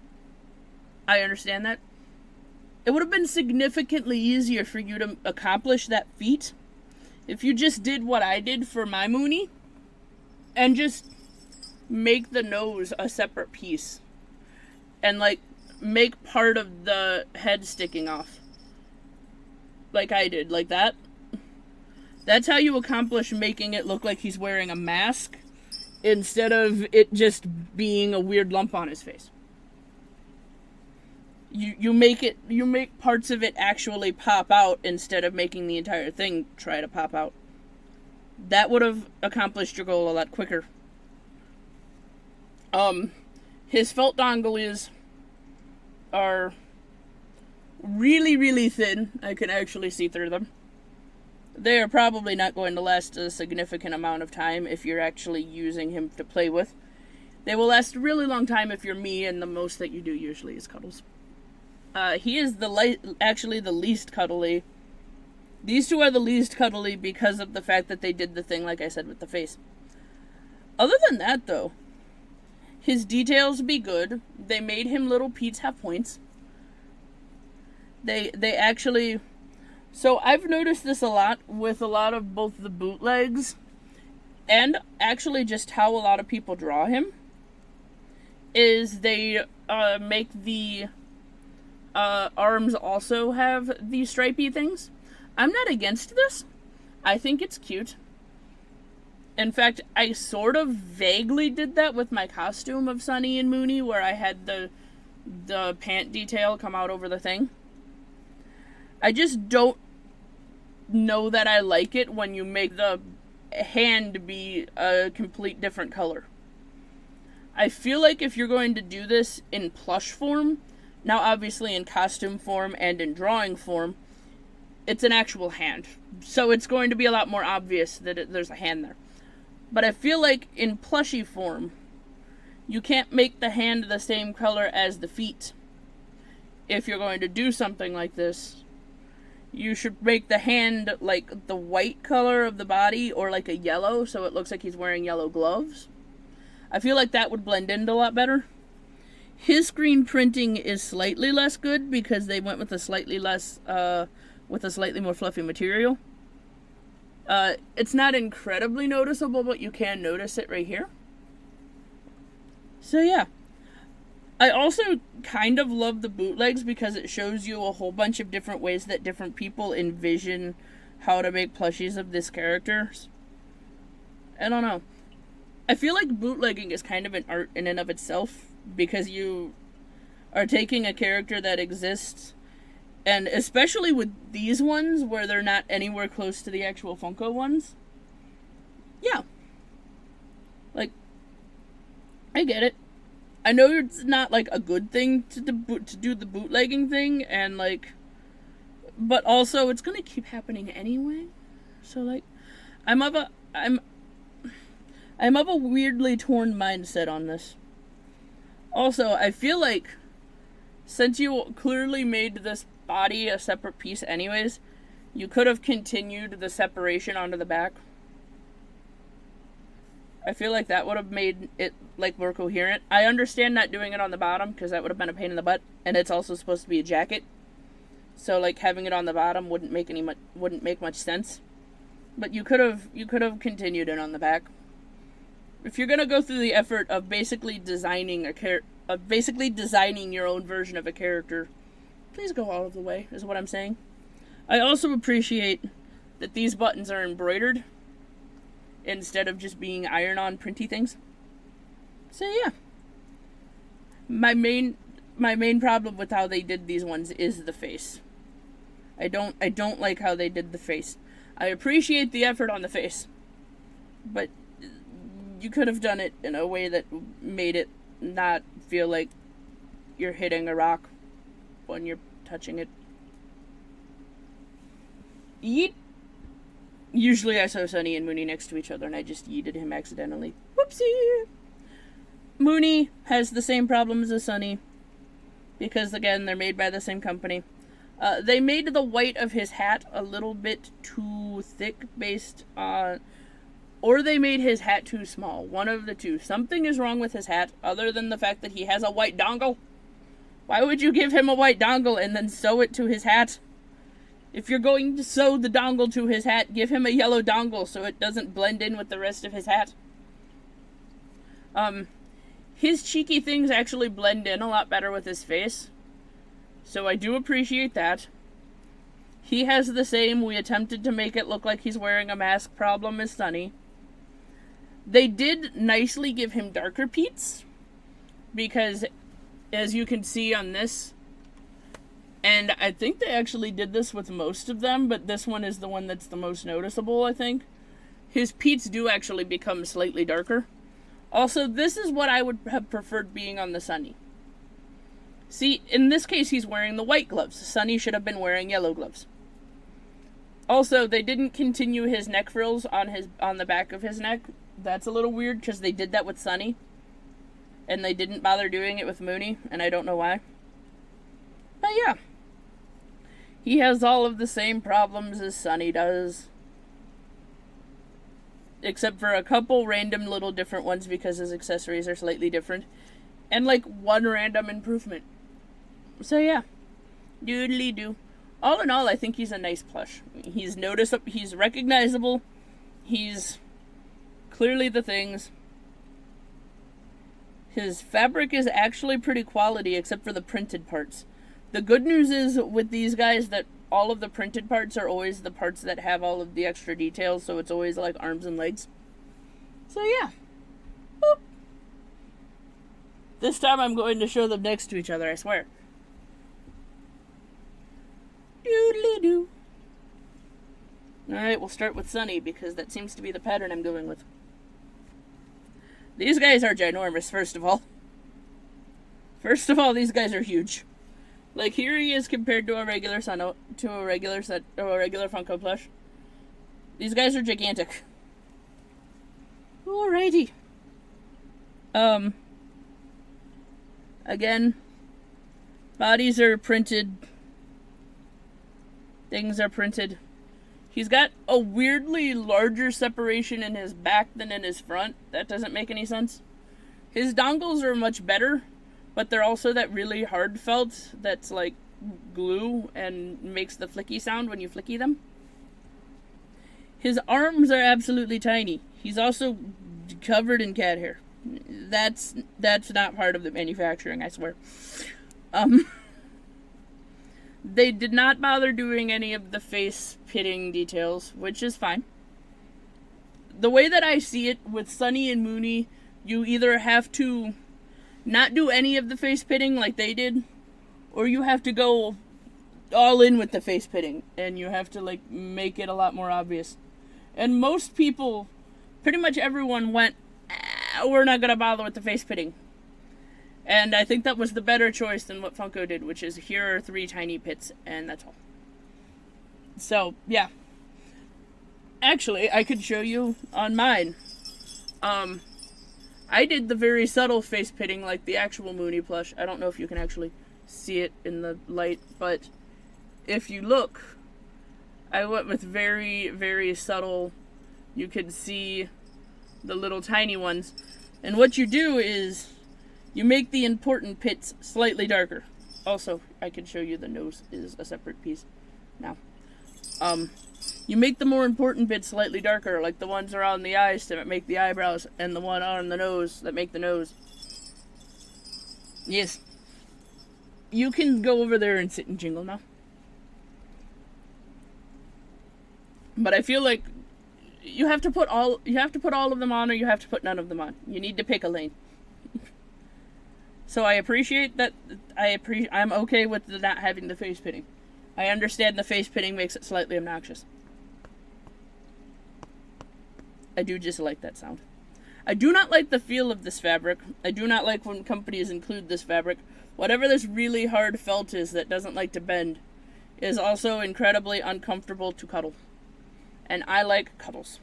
I understand that. It would have been significantly easier for you to accomplish that feat if you just did what I did for my Mooney and just make the nose a separate piece and, like, make part of the head sticking off like I did, like that. That's how you accomplish making it look like he's wearing a mask instead of it just being a weird lump on his face. You make parts of it actually pop out instead of making the entire thing try to pop out. That would have accomplished your goal a lot quicker. His felt dongles are really, really thin. I can actually see through them. They are probably not going to last a significant amount of time if you're actually using him to play with. They will last a really long time if you're me, and the most that you do usually is cuddles. He is actually the least cuddly, These two are the least cuddly because of the fact that they did the thing, like I said, with the face. Other than that, though, his details be good. They made him little Pete's have points. They actually... So I've noticed this a lot with a lot of both the bootlegs and actually just how a lot of people draw him, is they make the arms also have these stripey things. I'm not against this. I think it's cute. In fact, I sort of vaguely did that with my costume of Sunny and Mooney, where I had the pant detail come out over the thing. I just don't know that I like it when you make the hand be a complete different color. I feel like if you're going to do this in plush form, now obviously in costume form and in drawing form, it's an actual hand. So it's going to be a lot more obvious that there's a hand there. But I feel like in plushie form, you can't make the hand the same color as the feet. If you're going to do something like this, you should make the hand like the white color of the body, or like a yellow, so it looks like he's wearing yellow gloves. I feel like that would blend in a lot better. His screen printing is slightly less good because they went with a slightly more fluffy material. It's not incredibly noticeable, but you can notice it right here. So yeah. I also kind of love the bootlegs because it shows you a whole bunch of different ways that different people envision how to make plushies of this character. I don't know. I feel like bootlegging is kind of an art in and of itself, because you are taking a character that exists, and especially with these ones where they're not anywhere close to the actual Funko ones. Yeah. Like, I get it. I know it's not, like, a good thing to do the bootlegging thing, and, like, but also it's gonna keep happening anyway. So, like, I'm of a weirdly torn mindset on this. Also, I feel like, since you clearly made this body a separate piece anyways, you could have continued the separation onto the back. I feel like that would have made it, like, more coherent. I understand not doing it on the bottom, because that would have been a pain in the butt, and it's also supposed to be a jacket. So, like, having it on the bottom wouldn't make much sense. But you could have continued it on the back. If you're gonna go through the effort of basically designing your own version of a character, please go all of the way, is what I'm saying. I also appreciate that these buttons are embroidered instead of just being iron-on printy things. So yeah. My main problem with how they did these ones is the face. I don't like how they did the face. I appreciate the effort on the face, but you could have done it in a way that made it not feel like you're hitting a rock when you're touching it. Yeet. Usually I saw Sunny and Mooney next to each other and I just yeeted him accidentally. Whoopsie! Mooney has the same problems as Sunny, because again, they're made by the same company. They made the white of his hat a little bit too thick based on... Or they made his hat too small. One of the two. Something is wrong with his hat, other than the fact that he has a white dongle. Why would you give him a white dongle and then sew it to his hat? If you're going to sew the dongle to his hat, give him a yellow dongle so it doesn't blend in with the rest of his hat. His cheeky things actually blend in a lot better with his face, so I do appreciate that. He has the same, we attempted to make it look like he's wearing a mask problem as Sunny. They did nicely give him darker Pete's, because as you can see on this, and I think they actually did this with most of them, but this one is the one that's the most noticeable, I think. His Pete's do actually become slightly darker. Also, this is what I would have preferred being on the Sunny. See, in this case, he's wearing the white gloves. Sunny should have been wearing yellow gloves. Also, they didn't continue his neck frills on the back of his neck. That's a little weird, because they did that with Sunny. And they didn't bother doing it with Mooney, and I don't know why. But yeah. He has all of the same problems as Sunny does. Except for a couple random little different ones because his accessories are slightly different. And like one random improvement. So yeah. Doodly doo. All in all, I think he's a nice plush. He's noticeable, he's recognizable. He's clearly the things. His fabric is actually pretty quality except for the printed parts. The good news is with these guys that all of the printed parts are always the parts that have all of the extra details, so it's always like arms and legs. So yeah. Boop. This time I'm going to show them next to each other, I swear. Doodly doo. Alright, we'll start with Sunny because that seems to be the pattern I'm going with. These guys are ginormous, first of all. First of all, these guys are huge. Like, here he is compared to a regular Funko plush. These guys are gigantic. Alrighty. Again, bodies are printed. Things are printed. He's got a weirdly larger separation in his back than in his front. That doesn't make any sense. His dongles are much better, but they're also that really hard felt that's like glue and makes the flicky sound when you flicky them. His arms are absolutely tiny. He's also covered in cat hair. That's not part of the manufacturing, I swear. They did not bother doing any of the face pitting details, which is fine. The way that I see it with Sunny and Mooney, you either have to not do any of the face pitting like they did, or you have to go all in with the face pitting, and you have to like make it a lot more obvious. And most people, pretty much everyone went, we're not gonna bother with the face pitting. And I think that was the better choice than what Funko did, which is here are 3 tiny pits, and that's all. So, yeah. Actually, I could show you on mine. I did the very subtle face pitting like the actual Mooney plush. I don't know if you can actually see it in the light, but if you look, I went with very, very subtle. You can see the little tiny ones. And what you do is you make the important pits slightly darker. Also, I can show you the nose is a separate piece now. You make the more important bits slightly darker, like the ones around the eyes to make the eyebrows, and the one on the nose that make the nose. Yes. You can go over there and sit and jingle now. But I feel like you have to put all of them on, or you have to put none of them on. You need to pick a lane. So I appreciate that. I'm okay with not having the face pitting. I understand the face pitting makes it slightly obnoxious. I do just like that sound. I do not like the feel of this fabric. I do not like when companies include this fabric. Whatever this really hard felt is that doesn't like to bend is also incredibly uncomfortable to cuddle. And I like cuddles.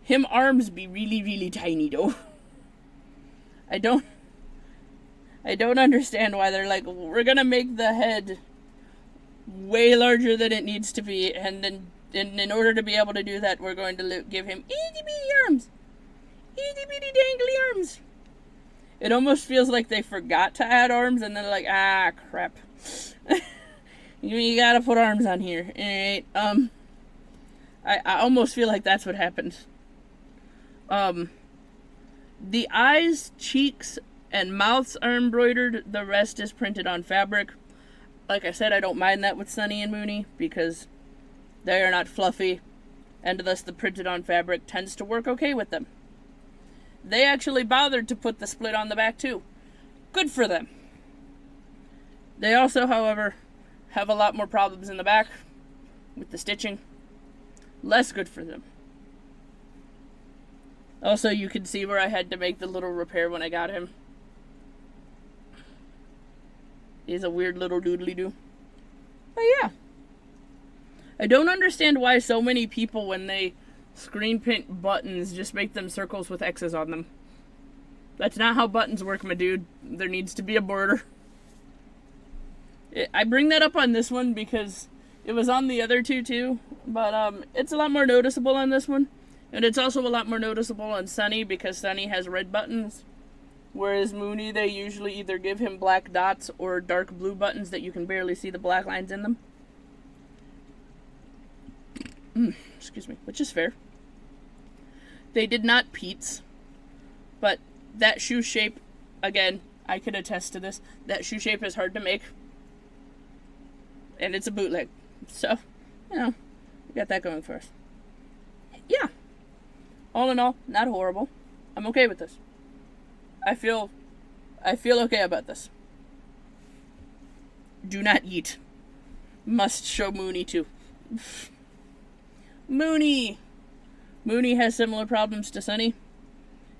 Him arms be really, really tiny though. I don't understand why they're like, we're gonna make the head way larger than it needs to be, and then in order to be able to do that, we're going to give him itty bitty arms. Itty bitty dangly arms. It almost feels like they forgot to add arms, and they're like, ah, crap. You gotta put arms on here. Alright, I almost feel like that's what happened. The eyes, cheeks, and mouths are embroidered. The rest is printed on fabric. Like I said, I don't mind that with Sunny and Mooney because they are not fluffy, and thus the printed on fabric tends to work okay with them. They actually bothered to put the split on the back too. Good for them. They also, however, have a lot more problems in the back with the stitching. Less good for them. Also, you can see where I had to make the little repair when I got him. He's a weird little doodly-doo. But yeah. I don't understand why so many people, when they screen print buttons, just make them circles with X's on them. That's not how buttons work, my dude. There needs to be a border. I bring that up on this one because It was on the other two too, but it's a lot more noticeable on this one. And it's also a lot more noticeable on Sunny because Sunny has red buttons. Whereas Mooney, they usually either give him black dots or dark blue buttons that you can barely see the black lines in them. Excuse me, which is fair. They did not Pete's, but that shoe shape, again, I could attest to this, that shoe shape is hard to make. And it's a bootleg. So, you know, we got that going for us. Yeah. All in all, not horrible. I'm okay with this. I feel okay about this. Do not eat. Must show Mooney too. Mooney has similar problems to Sunny,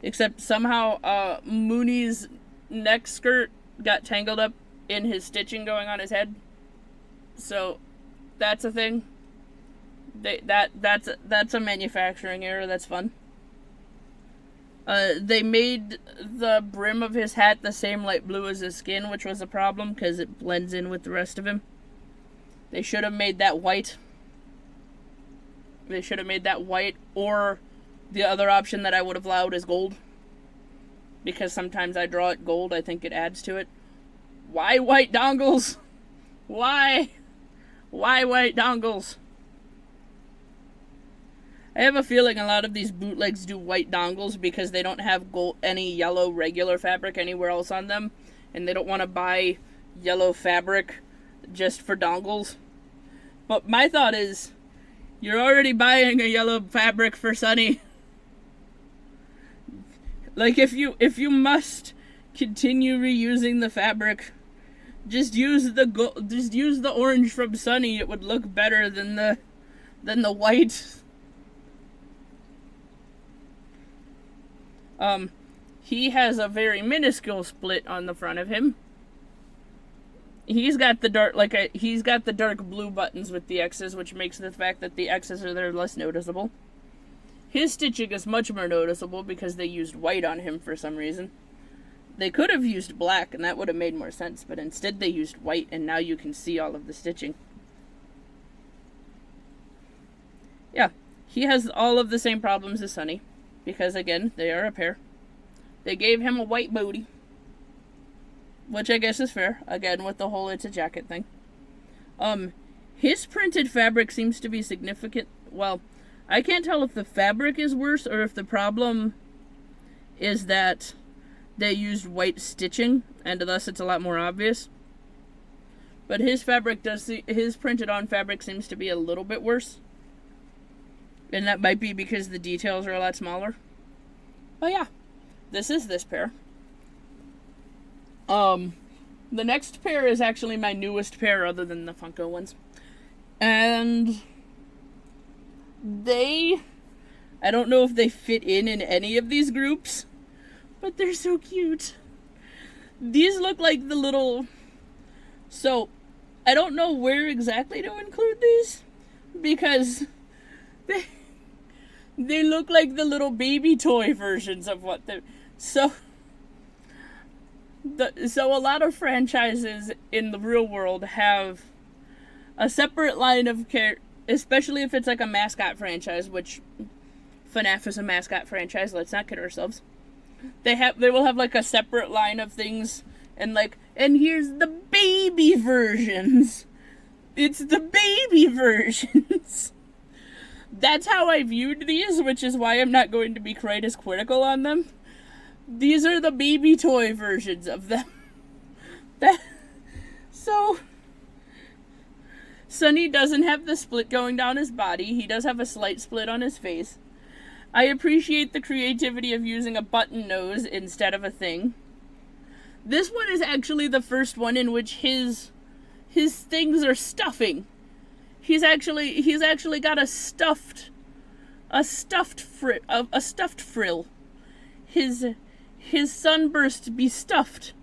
except somehow Mooney's neck skirt got tangled up in his stitching going on his head. So that's a thing. That's a manufacturing error. That's fun. They made the brim of his hat the same light blue as his skin, which was a problem because it blends in with the rest of him. They should have made that white. They should have made that white, or the other option that I would have allowed is gold. Because sometimes I draw it gold, I think it adds to it. Why white dongles? Why? Why white dongles? I have a feeling a lot of these bootlegs do white dongles because they don't have any yellow regular fabric anywhere else on them. And they don't want to buy yellow fabric just for dongles. But my thought is, you're already buying a yellow fabric for Sunny. Like, if you must continue reusing the fabric, just use the orange from Sunny. It would look better than the white. He has a very minuscule split on the front of him. He's got the dark blue buttons with the X's, which makes the fact that the X's are there less noticeable. His stitching is much more noticeable because they used white on him for some reason. They could have used black and that would have made more sense, but instead they used white and now you can see all of the stitching. Yeah, he has all of the same problems as Sunny because, again, they are a pair. They gave him a white booty, which I guess is fair, again, with the whole it's a jacket thing. His printed fabric seems to be significant. Well, I can't tell if the fabric is worse or if the problem is that they used white stitching, and thus it's a lot more obvious. But his printed on fabric seems to be a little bit worse. And that might be because the details are a lot smaller. But yeah, this is this pair. The next pair is actually my newest pair other than the Funko ones. And I don't know if they fit in any of these groups, but they're so cute. These look like the little... So, I don't know where exactly to include these, because they look like the little baby toy versions of what they're... So a lot of franchises in the real world have a separate line of especially if it's like a mascot franchise, which FNAF is a mascot franchise, let's not kid ourselves. They will have like a separate line of things and here's the baby versions. It's the baby versions. That's how I viewed these, which is why I'm not going to be quite as critical on them. These are the baby toy versions of them. So, Sunny doesn't have the split going down his body. He does have a slight split on his face. I appreciate the creativity of using a button nose instead of a thing. This one is actually the first one in which his things are stuffing. He's actually got a stuffed frill. His sunbursts be stuffed.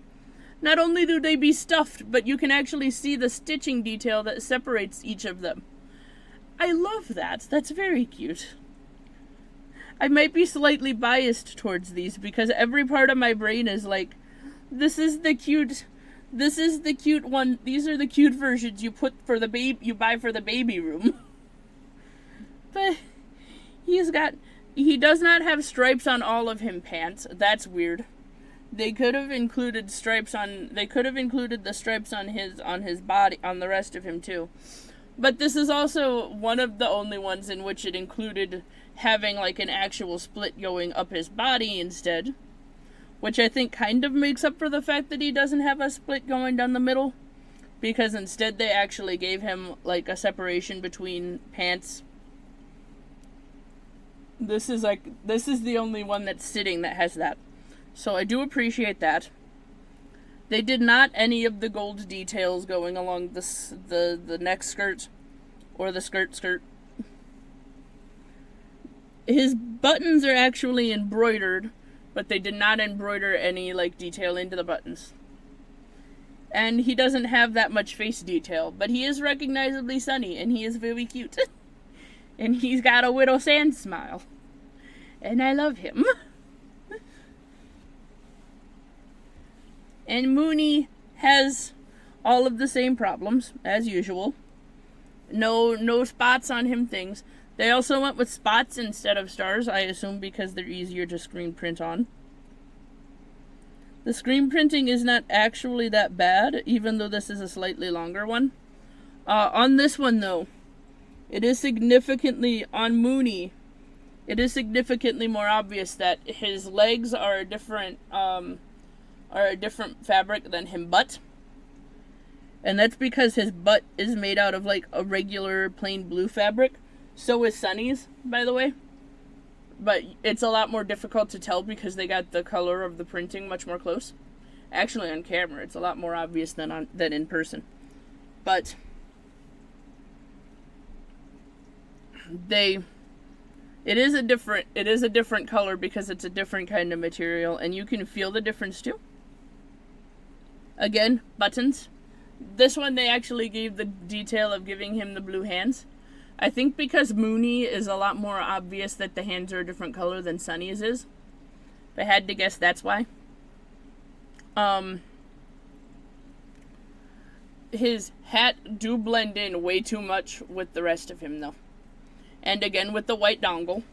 Not only do they be stuffed, but you can actually see the stitching detail that separates each of them. I love that. That's very cute. I might be slightly biased towards these because every part of my brain is like, this is the cute This is the cute one. These are the cute versions you put for the you buy for the baby room. But he does not have stripes on all of him pants. That's weird. They could have included stripes on. They could have included the stripes on his body, on the rest of him too. But this is also one of the only ones in which it included having like an actual split going up his body instead, which I think kind of makes up for the fact that he doesn't have a split going down the middle, because instead they actually gave him like a separation between pants. This is the only one that's sitting that has that. So I do appreciate that. They did not any of the gold details going along the neck skirt or the skirt. His buttons are actually embroidered, but they did not embroider any like detail into the buttons. And he doesn't have that much face detail, but he is recognizably Sunny, and he is very cute. And he's got a Widow Sand smile. And I love him. And Mooney has all of the same problems, as usual. No spots on him things. They also went with spots instead of stars, I assume because they're easier to screen print on. The screen printing is not actually that bad, even though this is a slightly longer one. On this one, though, it is significantly, on Mooney, it is significantly more obvious that his legs are a different fabric than him butt. And that's because his butt is made out of like a regular plain blue fabric. So is Sunny's, by the way. But it's a lot more difficult to tell because they got the color of the printing much more close. Actually, on camera, it's a lot more obvious than in person. But it is a different color because it's a different kind of material, and you can feel the difference too. Again, buttons. This one they actually gave the detail of giving him the blue hands. I think because Mooney is a lot more obvious that the hands are a different color than Sunny's is. If I had to guess, that's why. His hat do blend in way too much with the rest of him though. And again with the white dongle.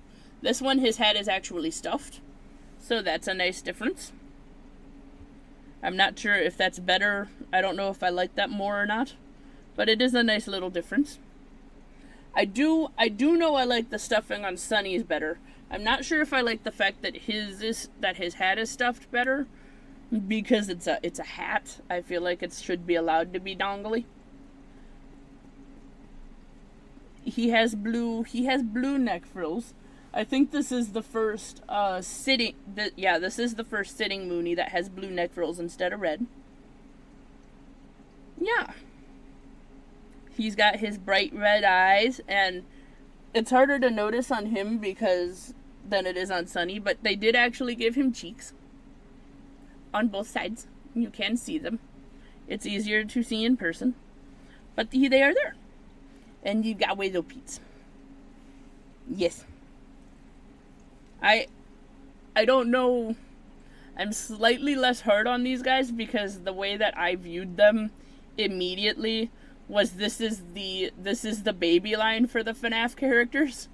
This one, his hat is actually stuffed. So that's a nice difference. I'm not sure if that's better. I don't know if I like that more or not. But it is a nice little difference. I do know I like the stuffing on Sunny's better. I'm not sure if I like the fact that his hat is stuffed better, because it's a hat. I feel like it should be allowed to be dongly. He has blue neck frills. I think this is the first this is the first sitting Mooney that has blue neck frills instead of red. Yeah. He's got his bright red eyes, and it's harder to notice on him than it is on Sunny, but they did actually give him cheeks on both sides. You can see them. It's easier to see in person, but they are there. And you got Widow Pete's. Yes. I don't know. I'm slightly less hard on these guys because the way that I viewed them immediately was this is the baby line for the FNAF characters.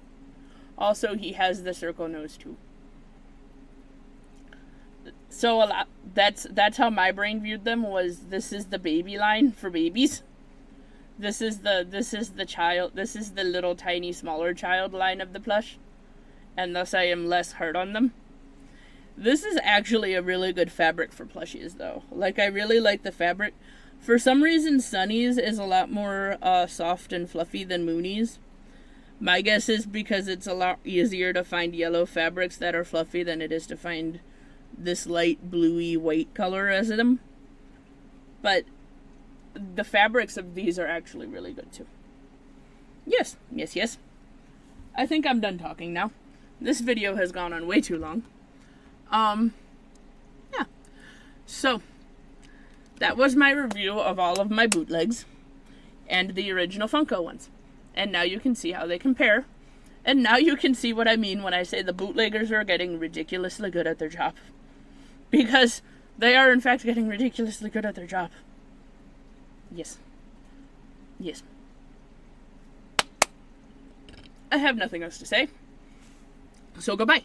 Also, he has the circle nose too. So that's how my brain viewed them, was this is the baby line for babies. This is the little tiny smaller child line of the plush, and thus I am less hard on them. This is actually a really good fabric for plushies though. Like, I really like the fabric. For some reason, Sunny's is a lot more soft and fluffy than Mooney's. My guess is because it's a lot easier to find yellow fabrics that are fluffy than it is to find this light bluey white color as them. But the fabrics of these are actually really good too. Yes. I think I'm done talking now. This video has gone on way too long. Yeah. So, that was my review of all of my bootlegs and the original Funko ones. And now you can see how they compare. And now you can see what I mean when I say the bootleggers are getting ridiculously good at their job. Because they are in fact getting ridiculously good at their job. Yes. Yes. I have nothing else to say. So goodbye.